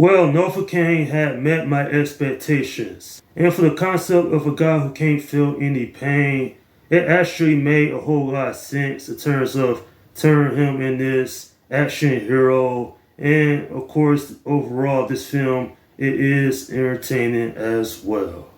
Well, Novocaine had met my expectations. And for the concept of a guy who can't feel any pain, it actually made a whole lot of sense in terms of turning him in this action hero. And of course, overall, this film, it is entertaining as well.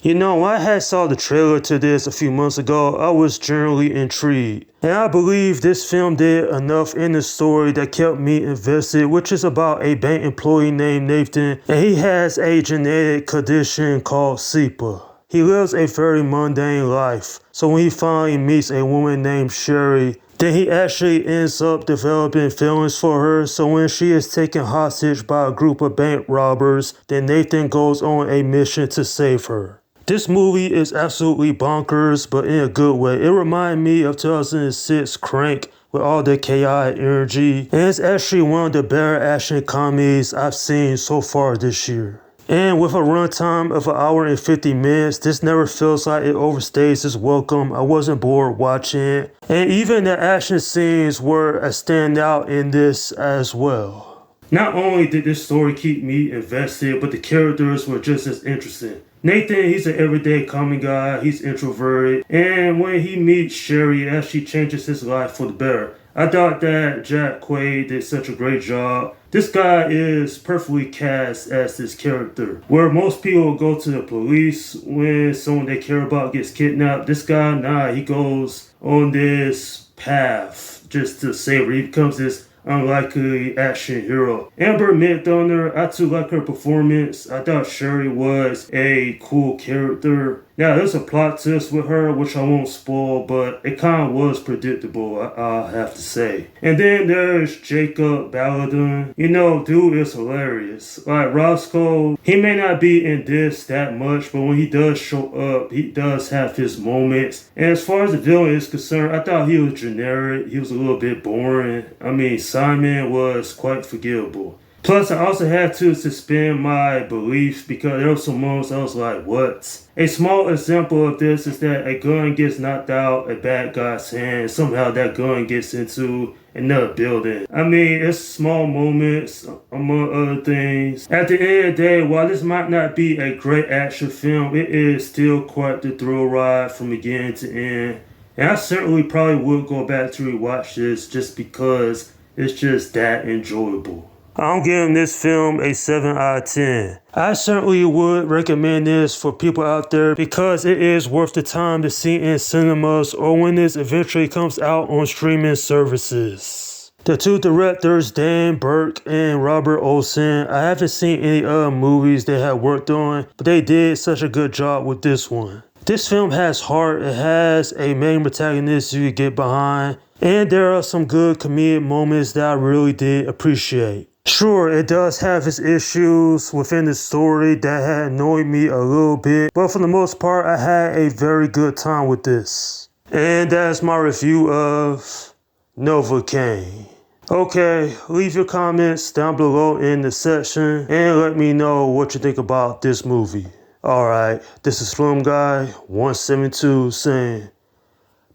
You know, when I had saw the trailer to this a few months ago, I was generally intrigued. And I believe this film did enough in the story that kept me invested, which is about a bank employee named Nathan, and he has a genetic condition called SEPA. He lives a very mundane life, so when he finally meets a woman named Sherry, then he actually ends up developing feelings for her, so when she is taken hostage by a group of bank robbers, then Nathan goes on a mission to save her. This movie is absolutely bonkers, but in a good way. It reminded me of 2006 Crank with all the chaotic energy, and it's actually one of the better action comedies I've seen so far this year. And with a runtime of 1 hour and 50 minutes, this never feels like it overstays its welcome. I wasn't bored watching it. And even the action scenes were a standout in this as well. Not only did this story keep me invested, but the characters were just as interesting. Nathan, he's an everyday common guy, he's introverted, and when he meets Sherry, it actually changes his life for the better. I thought that Jack Quaid did such a great job. This guy is perfectly cast as this character. Where most people go to the police when someone they care about gets kidnapped, this guy, nah, he goes on this path just to save her. He becomes this unlikely action hero. Amber Midthunder, I too like her performance. I thought Sherry was a cool character. Now, there's a plot twist with her, which I won't spoil, but it kind of was predictable, I'll have to say. And then there's Jacob Baladon. You know, dude is hilarious. Like Roscoe, he may not be in this that much, but when he does show up, he does have his moments. And as far as the villain is concerned, I thought he was generic. He was a little bit boring. I mean, Simon was quite forgivable. Plus, I also had to suspend my belief because there were some moments I was like, what? A small example of this is that a gun gets knocked out a bad guy's hand. Somehow that gun gets into another building. I mean, it's small moments, among other things. At the end of the day, while this might not be a great action film, it is still quite the thrill ride from beginning to end. And I certainly probably would go back to rewatch this just because it's just that enjoyable. I'm giving this film a 7 out of 10. I certainly would recommend this for people out there because it is worth the time to see in cinemas or when this eventually comes out on streaming services. The two directors, Dan Burke and Robert Olson, I haven't seen any other movies they have worked on, but they did such a good job with this one. This film has heart, it has a main protagonist you can get behind, and there are some good comedic moments that I really did appreciate. Sure, it does have its issues within the story that had annoyed me a little bit, but for the most part, I had a very good time with this. And that's my review of Novocaine. Okay, leave your comments down below in the section and let me know what you think about this movie. Alright, this is Film Guy 172 saying,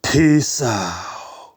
peace out.